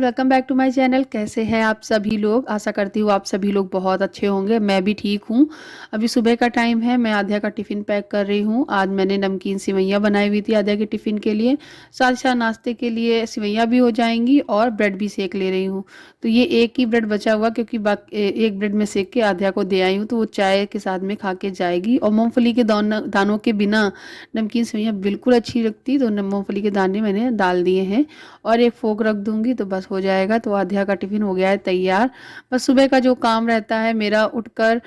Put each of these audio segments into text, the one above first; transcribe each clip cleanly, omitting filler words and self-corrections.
Welcome back to my channel. कैसे हैं आप सभी लोग? आशा करती हूँ आप सभी लोग बहुत अच्छे होंगे। मैं भी ठीक हूँ। अभी सुबह का टाइम है, मैं आध्या का टिफ़िन पैक कर रही हूँ। आज मैंने नमकीन सेवइयाँ बनाई हुई थी आध्या के टिफ़िन के लिए। साथ साथ नाश्ते के लिए सेवइयाँ भी हो जाएंगी और ब्रेड भी सेक ले रही हूँ। तो ये एक ही ब्रेड बचा हुआ, क्योंकि एक ब्रेड में सेक के आध्या को दे आई हूँ, तो वो चाय के साथ में खा के जाएगी। और मूँगफली के दानों के बिना नमकीन सेवइयाँ बिल्कुल अच्छी लगती, तो मूँगफली के दाने मैंने डाल दिए हैं और एक फोक रख दूंगी तो बस हो जाएगा। तो आध्या का टिफिन हो गया है तैयार। बस सुबह का जो काम रहता है मेरा, उठकर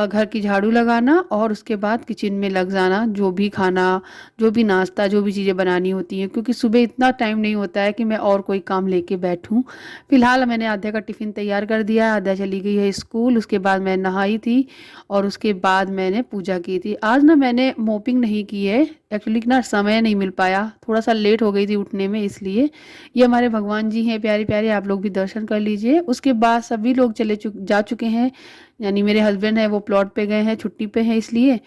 घर की झाड़ू लगाना और उसके बाद किचन में लग जाना, जो भी खाना, जो भी नाश्ता, जो भी चीज़ें बनानी होती हैं, क्योंकि सुबह इतना टाइम नहीं होता है कि मैं और कोई काम लेके बैठूं। फिलहाल मैंने आध्या का टिफिन तैयार कर दिया। आध्या चली गई है स्कूल। उसके बाद मैं नहाई थी और उसके बाद मैंने पूजा की थी। आज ना मैंने मोपिंग नहीं की है, एक्चुअली ना समय नहीं मिल पाया, थोड़ा सा लेट हो गई थी उठने में, इसलिए। ये हमारे भगवान जी हैं प्यारे प्यारे, आप लोग भी दर्शन कर लीजिए। उसके बाद सभी लोग जा चुके हैं, यानी मेरे हस्बैंड है वो प्लॉट पे गए हैं, छुट्टी पे हैं इसलिए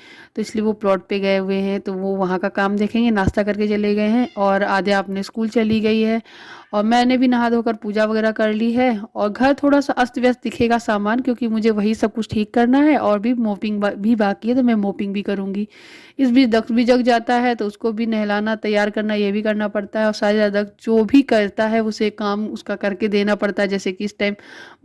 वो प्लॉट पे गए हुए हैं, तो वो वहाँ का काम देखेंगे। नाश्ता करके चले गए हैं और आध्या अपने स्कूल चली गई है और मैंने भी नहा धोकर पूजा वगैरह कर ली है। और घर थोड़ा सा अस्त व्यस्त दिखेगा सामान, क्योंकि मुझे वही सब कुछ ठीक करना है और भी मोपिंग भी बाकी है, तो मैं मोपिंग भी करूँगी। इस बीच दक्ष भी जग जाता है तो उसको भी नहलाना तैयार करना ये भी करना पड़ता है। और सारे ज़्यादा जो भी करता है उसे काम उसका करके देना पड़ता है। जैसे कि इस टाइम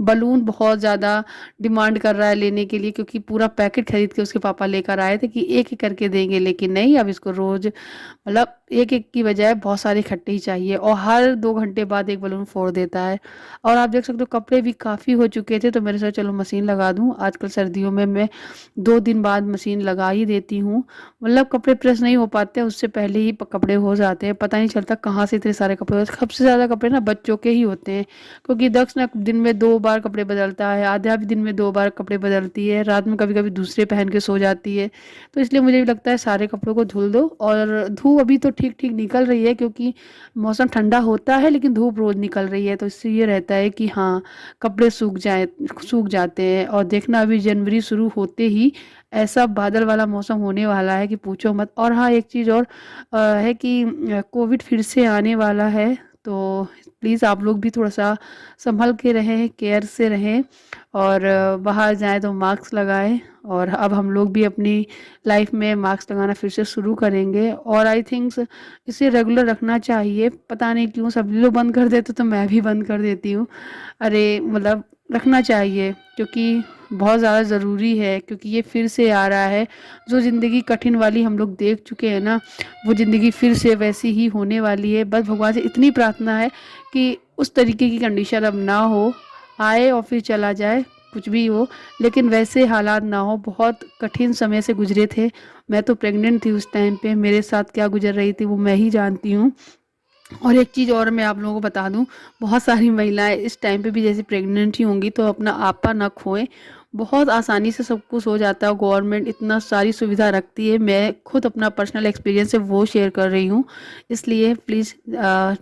बलून बहुत ज़्यादा डिमांड कर रहा है लेने के लिए, क्योंकि पूरा पैकेट खरीद के उसके पापा लेकर आए थे कि एक एक करके देंगे, लेकिन नहीं, अब इसको रोज मतलब एक एक की बजाय बहुत सारे इकट्ठे ही चाहिए और हर 2 घंटे बाद एक बलून फोड़ देता है। और आप देख सकते हो कपड़े भी काफ़ी हो चुके थे, तो मैंने सोचा चलो मशीन लगा दूँ। आजकल सर्दियों में मैं 2 दिन बाद मशीन लगा ही देती हूँ। मतलब कपड़े प्रेस नहीं हो पाते, उससे पहले ही कपड़े हो जाते हैं, पता नहीं चलता कहाँ से इतने सारे कपड़े होते हैं। सबसे ज़्यादा कपड़े ना बच्चों के ही होते हैं, क्योंकि दक्ष ना दिन में 2 बार कपड़े बदलता है, आध्या भी दिन में 2 बार कपड़े बदलती है, रात में कभी कभी दूसरे पहन के सो जाती है। तो इसलिए मुझे भी लगता है सारे कपड़ों को धुल दो। और धूप अभी तो ठीक ठीक निकल रही है, क्योंकि मौसम ठंडा होता है लेकिन धूप रोज निकल रही है, तो इससे ये रहता है कि हाँ कपड़े सूख जाते हैं। और देखना अभी जनवरी शुरू होते ही ऐसा बादल वाला मौसम होने वाला है कि पूछो मत। और हाँ एक चीज़ और है कि कोविड फिर से आने वाला है, तो प्लीज़ आप लोग भी थोड़ा सा संभल के रहें, केयर से रहें और बाहर जाएं तो मास्क लगाएं। और अब हम लोग भी अपनी लाइफ में मास्क लगाना फिर से शुरू करेंगे और आई थिंक्स इसे रेगुलर रखना चाहिए। पता नहीं क्यों सभी लोग बंद कर देते तो मैं भी बंद कर देती हूँ। अरे मतलब रखना चाहिए, क्योंकि बहुत ज़्यादा ज़रूरी है, क्योंकि ये फिर से आ रहा है। जो ज़िंदगी कठिन वाली हम लोग देख चुके हैं ना, वो ज़िंदगी फिर से वैसी ही होने वाली है। बस भगवान से इतनी प्रार्थना है कि उस तरीके की कंडीशन अब ना हो, आए और फिर चला जाए, कुछ भी हो, लेकिन वैसे हालात ना हो। बहुत कठिन समय से गुजरे थे। मैं तो प्रेग्नेंट थी उस टाइम पे, मेरे साथ क्या गुजर रही थी वो मैं ही जानती हूँ। और एक चीज़ और मैं आप लोगों को बता दूं, बहुत सारी महिलाएं इस टाइम पे भी जैसे प्रेग्नेंट ही होंगी, तो अपना आपा ना खोएं। बहुत आसानी से सब कुछ हो जाता है, गवर्नमेंट इतना सारी सुविधा रखती है। मैं खुद अपना पर्सनल एक्सपीरियंस है वो शेयर कर रही हूँ, इसलिए प्लीज़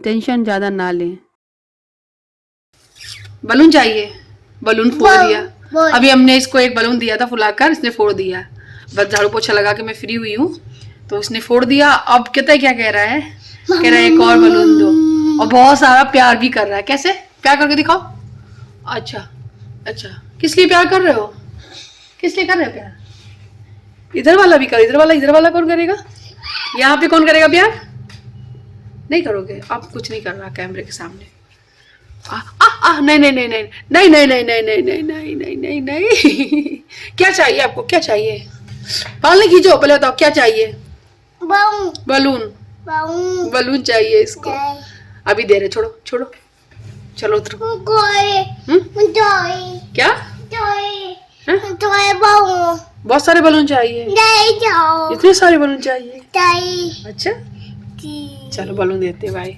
टेंशन ज़्यादा ना लें। बलून चाहिए? बलून फोड़ दिया। अभी हमने इसको एक बलून दिया था फुलाकर, इसने फोड़ दिया। बस झाड़ू पोछा लगा के मैं फ्री हुई हूँ तो इसने फोड़ दिया। अब कहता है, क्या कह रहा है, कह रहा है एक और बलून दो, और बहुत सारा प्यार भी कर रहा है। कैसे प्यार करके दिखाओ। अच्छा अच्छा, किस लिए प्यार कर रहे हो? किस लिए कर रहे हो प्यार? इधर वाला भी कर, इधर वाला कौन करेगा? यहाँ पे कौन करेगा प्यार? नहीं करोगे? अब कुछ नहीं कर रहा कैमरे के सामने। नहीं नहीं नहीं नहीं नहीं नहीं नहीं नहीं नहीं नहीं नहीं नहीं नहीं नहीं। क्या चाहिए आपको? क्या चाहिए? बाल नहीं खींचो, पहले बताओ क्या चाहिए? बलून। बलून चाहिए इसको। अभी दे रहे, छोड़ो छोड़ो, चलो उतरो। क्या? बहुत सारे बलून चाहिए? इतने सारे बलून चाहिए? अच्छा चलो बलून देते भाई।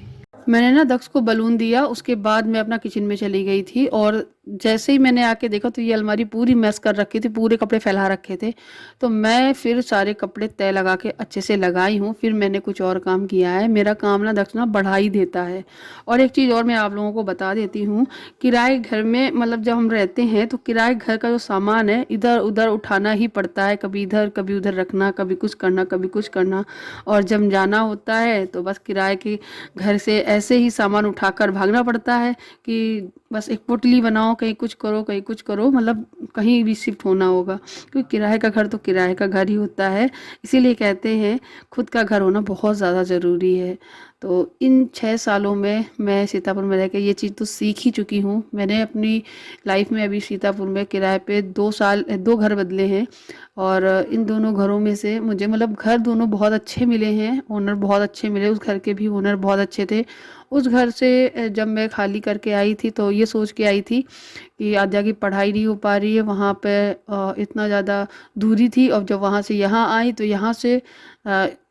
मैंने ना दक्ष को बलून दिया, उसके बाद मैं अपना किचन में चली गई थी और जैसे ही मैंने आके देखा तो ये अलमारी पूरी मैस कर रखी थी, पूरे कपड़े फैला रखे थे। तो मैं फिर सारे कपड़े तय लगा के अच्छे से लगाई हूँ। फिर मैंने कुछ और काम किया है। मेरा काम ना दक्ष ना बढ़ा ही देता है। और एक चीज़ और मैं आप लोगों को बता देती हूँ, किराए घर में मतलब जब हम रहते हैं तो किराए घर का जो सामान है इधर उधर उठाना ही पड़ता है, कभी इधर कभी उधर रखना, कभी कुछ करना कभी कुछ करना। और जब जाना होता है तो बस किराए के घर से ऐसे ही सामान उठाकर भागना पड़ता है कि बस एक पोटली बनाओ, कहीं कुछ करो कहीं कुछ करो, मतलब कहीं भी शिफ्ट होना होगा, क्योंकि किराए का घर तो किराए का घर ही होता है। इसीलिए कहते हैं खुद का घर होना बहुत ज़्यादा ज़रूरी है। तो इन 6 सालों में मैं सीतापुर में रह के ये चीज़ तो सीख ही चुकी हूँ। मैंने अपनी लाइफ में अभी सीतापुर में किराए पे 2 घर बदले हैं। और इन दोनों घरों में से मुझे मतलब घर दोनों बहुत अच्छे मिले हैं, ओनर बहुत अच्छे मिले, उस घर के भी ओनर बहुत अच्छे थे। उस घर से जब मैं खाली करके आई थी तो ये सोच के आई थी कि आद्या की पढ़ाई नहीं हो पा रही है, वहाँ पे इतना ज़्यादा दूरी थी। और जब वहाँ से यहाँ आई तो यहाँ से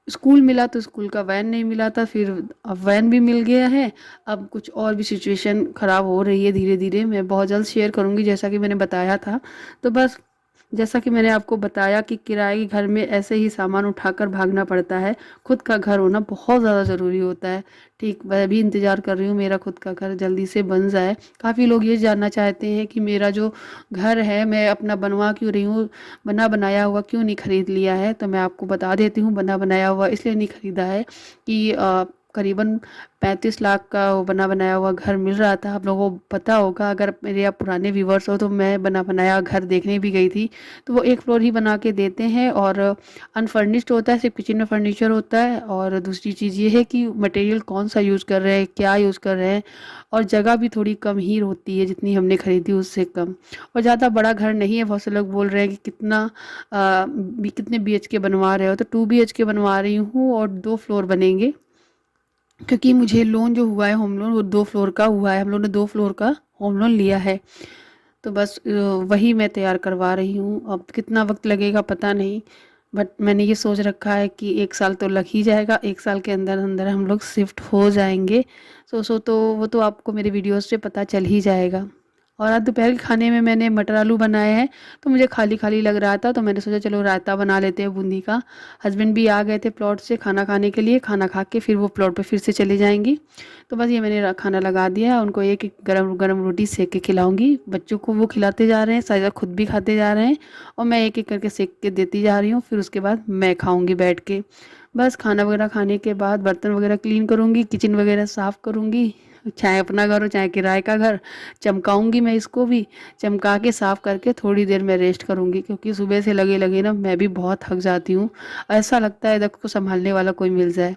स्कूल मिला तो स्कूल का वैन नहीं मिला था, फिर अब वैन भी मिल गया है। अब कुछ और भी सिचुएशन ख़राब हो रही है धीरे धीरे, मैं बहुत जल्द शेयर करूँगी जैसा कि मैंने बताया था। तो बस जैसा कि मैंने आपको बताया कि किराए के घर में ऐसे ही सामान उठाकर भागना पड़ता है, खुद का घर होना बहुत ज़्यादा ज़रूरी होता है। ठीक, मैं भी इंतज़ार कर रही हूँ मेरा खुद का घर जल्दी से बन जाए। काफ़ी लोग ये जानना चाहते हैं कि मेरा जो घर है मैं अपना बनवा क्यों रही हूँ, बना बनाया हुआ क्यों नहीं ख़रीद लिया है। तो मैं आपको बता देती हूँ, बना बनाया हुआ इसलिए नहीं ख़रीदा है कि करीबन 35 लाख का वो बना बनाया हुआ घर मिल रहा था। आप लोगों को पता होगा, अगर मेरे आप पुराने व्यूवर्स हो, तो मैं बना बनाया घर देखने भी गई थी। तो वो 1 फ्लोर ही बना के देते हैं और अनफर्निश्ड होता है, सिर्फ किचन में फर्नीचर होता है। और दूसरी चीज़ ये है कि मटेरियल कौन सा यूज़ कर रहे हैं, क्या यूज़ कर रहे हैं। और जगह भी थोड़ी कम ही होती है, जितनी हमने खरीदी उससे कम। और ज़्यादा बड़ा घर नहीं है। बहुत से लोग बोल रहे हैं कि कितने BHK बनवा रहे हो, तो 2 BHK बनवा रही हूँ और 2 फ्लोर बनेंगे। क्योंकि मुझे लोन जो हुआ है होम लोन, वो 2 फ्लोर का हुआ है। हम लोगों ने 2 फ्लोर का होम लोन लिया है। तो बस वही मैं तैयार करवा रही हूँ। अब कितना वक्त लगेगा पता नहीं, बट मैंने ये सोच रखा है कि 1 साल तो लग ही जाएगा, 1 साल के अंदर अंदर हम लोग शिफ्ट हो जाएंगे। तो वो तो आपको मेरे वीडियोस से पता चल ही जाएगा। और आज दोपहर के खाने में मैंने मटर आलू बनाए हैं। तो मुझे खाली खाली लग रहा था, तो मैंने सोचा चलो रायता बना लेते हैं बूंदी का। हस्बैंड भी आ गए थे प्लॉट से खाना खाने के लिए, खाना खा के फिर वो प्लॉट पे फिर से चली जाएंगी। तो बस ये मैंने खाना लगा दिया है, उनको एक एक गरम गरम रोटी सेक के खिलाऊंगी। बच्चों को वो खिलाते जा रहे हैं, साइजा खुद भी खाते जा रहे हैं। और मैं एक एक करके सेक के देती जा रही हूँ, फिर उसके बाद मैं खाऊंगी बैठ के। बस खाना वगैरह खाने के बाद बर्तन वगैरह क्लीन करूँगी, किचन वगैरह साफ़ करूँगी। चाहे अपना घर हो चाहे किराए का घर, चमकाऊंगी मैं इसको भी। चमका के साफ़ करके थोड़ी देर मैं रेस्ट करूँगी, क्योंकि सुबह से लगे लगे ना मैं भी बहुत थक जाती हूँ। ऐसा लगता है दक्ष को संभालने वाला कोई मिल जाए।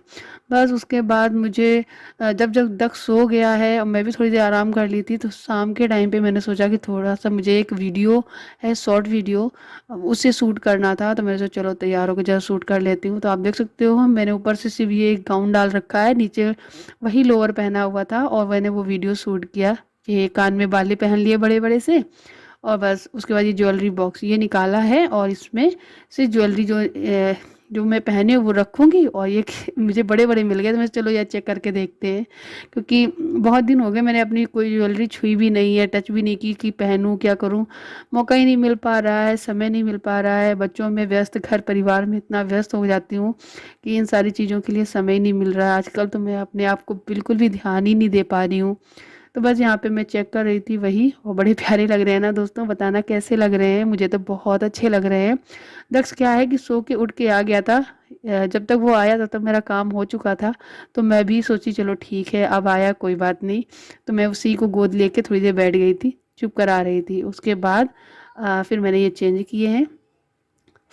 बस उसके बाद मुझे जब जब दक्ष सो गया है और मैं भी थोड़ी देर आराम कर ली थी, तो शाम के टाइम पे मैंने सोचा कि थोड़ा सा मुझे एक वीडियो है, शॉर्ट वीडियो, उसे शूट करना था। तो मैंने सोचा चलो तैयार होकर जरा शूट कर लेती हूँ। तो आप देख सकते हो मैंने ऊपर से सिर्फ ये एक गाउन डाल रखा है, नीचे वही लोअर पहना हुआ था। और मैंने वो वीडियो शूट किया, ये कान में बाले पहन लिए बड़े बड़े से। और बस उसके बाद ये ज्वेलरी बॉक्स ये निकाला है, और इसमें से ज्वेलरी जो मैं पहने वो रखूँगी। और ये मुझे बड़े बड़े मिल गए, तो मैं चलो यार चेक करके देखते हैं, क्योंकि बहुत दिन हो गए मैंने अपनी कोई ज्वेलरी छुई भी नहीं है, टच भी नहीं की कि पहनूँ क्या करूँ। मौका ही नहीं मिल पा रहा है, समय नहीं मिल पा रहा है, बच्चों में व्यस्त, घर परिवार में इतना व्यस्त हो जाती हूँ कि इन सारी चीज़ों के लिए समय नहीं मिल रहा है आजकल। तो मैं अपने आप को बिल्कुल भी ध्यान ही नहीं दे पा रही हूँ। तो बस यहाँ पे मैं चेक कर रही थी वही, और बड़े प्यारे लग रहे हैं ना दोस्तों, बताना कैसे लग रहे हैं। मुझे तो बहुत अच्छे लग रहे हैं। दक्ष क्या है कि सो के उठ के आ गया था, जब तक वो आया तब तक मेरा काम हो चुका था। तो मैं भी सोची चलो ठीक है, अब आया कोई बात नहीं। तो मैं उसी को गोद लेके थोड़ी देर बैठ गई थी, चुप करा रही थी। उसके बाद फिर मैंने ये चेंज किए हैं।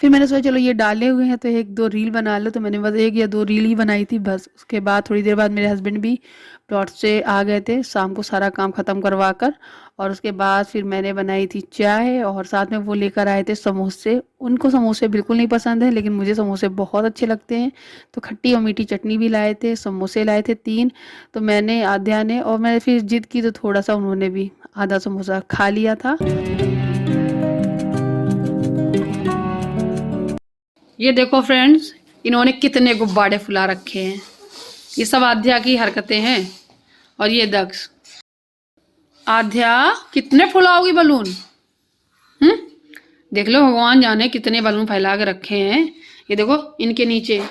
फिर मैंने सोचा चलो ये डाले हुए हैं तो 1-2 रील बना लो, तो मैंने बस 1 या 2 रील ही बनाई थी बस। उसके बाद थोड़ी देर बाद मेरे हस्बैंड भी प्लॉट से आ गए थे, शाम को सारा काम ख़त्म करवा कर। और उसके बाद फिर मैंने बनाई थी चाय, और साथ में वो लेकर आए थे समोसे। उनको समोसे बिल्कुल नहीं पसंद है, लेकिन मुझे समोसे बहुत अच्छे लगते हैं। तो खट्टी और मीठी चटनी भी लाए थे, समोसे लाए थे 3। तो मैंने, आद्या ने और मैंने फिर जिद की तो थोड़ा सा उन्होंने भी आधा समोसा खा लिया था। ये देखो फ्रेंड्स, इन्होंने कितने गुब्बारे फुला रखे हैं। ये सब आध्या की हरकतें हैं। और ये दक्ष, आध्या कितने फुलाओगी बलून? हम्म, देख लो भगवान जाने कितने बलून फैला के रखे हैं। ये देखो इनके नीचे,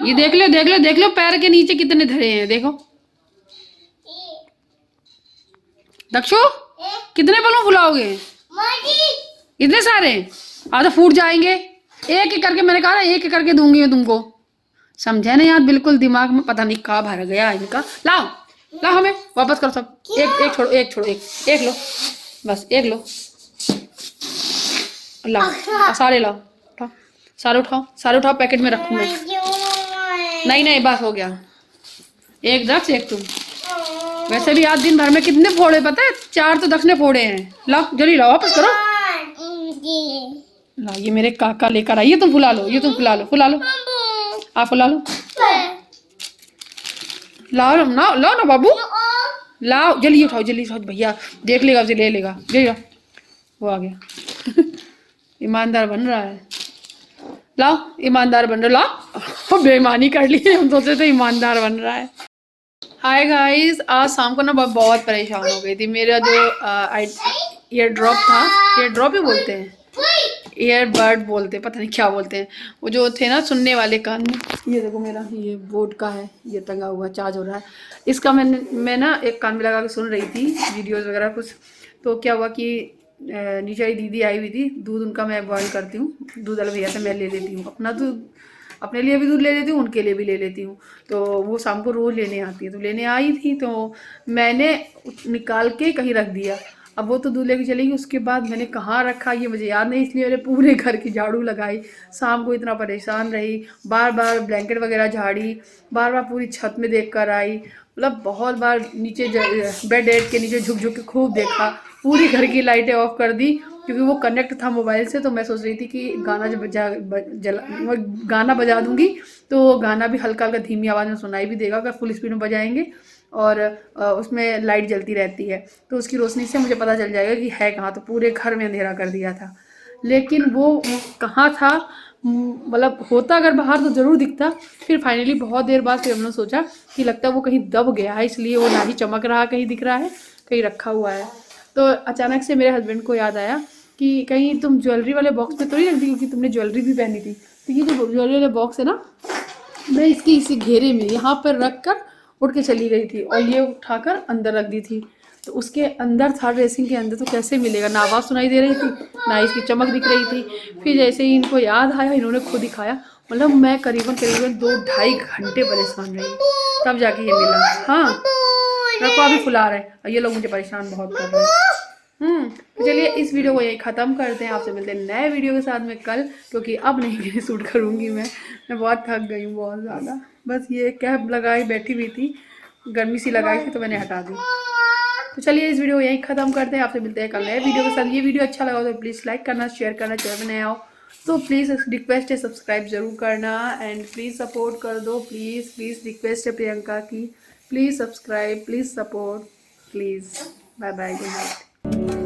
ये देख लो देख लो देख लो पैर के नीचे कितने धरे हैं देखो। दक्षु कितने बलून फुलाओगे? इतने सारे आधा फूट जाएंगे। एक एक करके, मैंने कहा एक एक करके दूंगी मैं तुमको। समझे ना यार, बिल्कुल दिमाग में पता नहीं कहाँ भर गया इनका। लाओ लाओ हमें वापस करो सब। एक एक छोड़ो, एक छोड़ो, एक लो, बस एक लो। लाओ सारे लाओ, उठाओ सारे, उठाओ सारे उठाओ, पैकेट में रखूँ मैं। नहीं नहीं बस हो गया। एक दक्ष एक तुम। वैसे भी आज दिन भर में कितने फोड़े पता है? 4 तो दक्ष ने फोड़े हैं। लाओ जल्दी लाओ, वापस करो। ला ये मेरे काका लेकर आई है, तुम फुला लो, ये तुम फुला लो, फुला लो, आप फुला लो। लाओ ना, लाओ ना बाबू, लाओ जल्दी उठाओ, जल्दी उठाओ, भैया देख लेगा उसे ले लेगा। जल्दी लाओ, वो आ गया। ईमानदार बन रहा है। लाओ ईमानदार बन रहा, लाओ। बेईमानी कर ली, हम सोचे थे ईमानदार बन रहा है। हाय गाइस, आज शाम को ना बहुत परेशान हो गई थी। मेरा जो ईयर ड्रॉप था, ईयर ड्रॉप ही बोलते हैं, ईयरबड बोलते हैं, पता नहीं क्या बोलते हैं, वो जो थे ना सुनने वाले कान में। ये देखो मेरा ये बोट का है, ये टंगा हुआ चार्ज हो रहा है इसका। मैं ना एक कान में लगा के सुन रही थी वीडियोस वगैरह कुछ। तो क्या हुआ कि नीचे वाली दीदी आई हुई थी, दूध उनका मैं बॉयल करती हूँ, दूध वाले भैया से मैं ले लेती हूँ अपना दूध, अपने लिए भी दूध ले लेती हूँ, उनके लिए भी ले लेती हूँ। तो वो शाम को रोज़ लेने आती है, तो लेने आई थी तो मैंने निकाल के कहीं रख दिया। अब वो तो दूध लेके चली गई, उसके बाद मैंने कहाँ रखा ये मुझे याद नहीं, इसलिए मैंने पूरे घर की झाड़ू लगाई। शाम को इतना परेशान रही, बार बार ब्लैंकेट वगैरह झाड़ी, बार बार पूरी छत में देख कर आई, मतलब बहुत बार नीचे बेड के नीचे झुक झुक के खूब देखा। पूरी घर की लाइटें ऑफ कर दी क्योंकि वो कनेक्ट था मोबाइल से। तो मैं सोच रही थी कि गाना जब गाना बजा दूंगी तो गाना भी हल्का हल्का धीमी आवाज़ में सुनाई भी देगा अगर फुल स्पीड में बजाएंगे, और उसमें लाइट जलती रहती है तो उसकी रोशनी से मुझे पता चल जाएगा कि है कहाँ। तो पूरे घर में अंधेरा कर दिया था, लेकिन वो कहाँ था, मतलब होता अगर बाहर तो ज़रूर दिखता। फिर फाइनली बहुत देर बाद फिर हमने सोचा कि लगता है वो कहीं दब गया है, इसलिए वो ना ही चमक रहा कहीं दिख रहा है, कहीं रखा हुआ है। तो अचानक से मेरे हस्बैंड को याद आया कि कहीं तुम ज्वेलरी वाले बॉक्स में तो नहीं रख दी, क्योंकि तुमने ज्वेलरी भी पहनी थी। तो ये जो ज्वेलरी वाले बॉक्स है ना, मैं इसकी इसी घेरे में यहाँ पर रख कर उठ के चली गई थी और ये उठाकर अंदर रख दी थी। तो उसके अंदर था, ड्रेसिंग के अंदर, तो कैसे मिलेगा, ना आवाज़ सुनाई दे रही थी ना इसकी चमक दिख रही थी। फिर जैसे ही इनको याद आया, इन्होंने खुद दिखाया, मतलब मैं करीबन करीबन 2-2.5 घंटे परेशान रही, तब जाके ये मिला। हाँ रखो, अभी फुला रहे हैं ये लोग, मुझे परेशान बहुत कर रहे हैं। तो चलिए इस वीडियो को यही ख़त्म करते हैं, आपसे मिलते हैं नए वीडियो के साथ में कल, क्योंकि अब नहीं शूट करूँगी मैं बहुत थक गई हूँ बहुत ज़्यादा। बस ये कैप लगाई बैठी हुई थी, गर्मी सी लगाई थी तो मैंने हटा दी। तो चलिए इस वीडियो को यही ख़त्म करते हैं, आपसे मिलते हैं कल नए वीडियो के साथ। ये वीडियो अच्छा लगा तो प्लीज़ लाइक करना, शेयर करना, चैनल में नए आओ तो प्लीज़ रिक्वेस्ट है सब्सक्राइब ज़रूर करना, एंड प्लीज़ सपोर्ट कर दो, प्लीज़ प्लीज़ रिक्वेस्ट है प्रियंका की, please subscribe, please support, please. Bye bye, good night.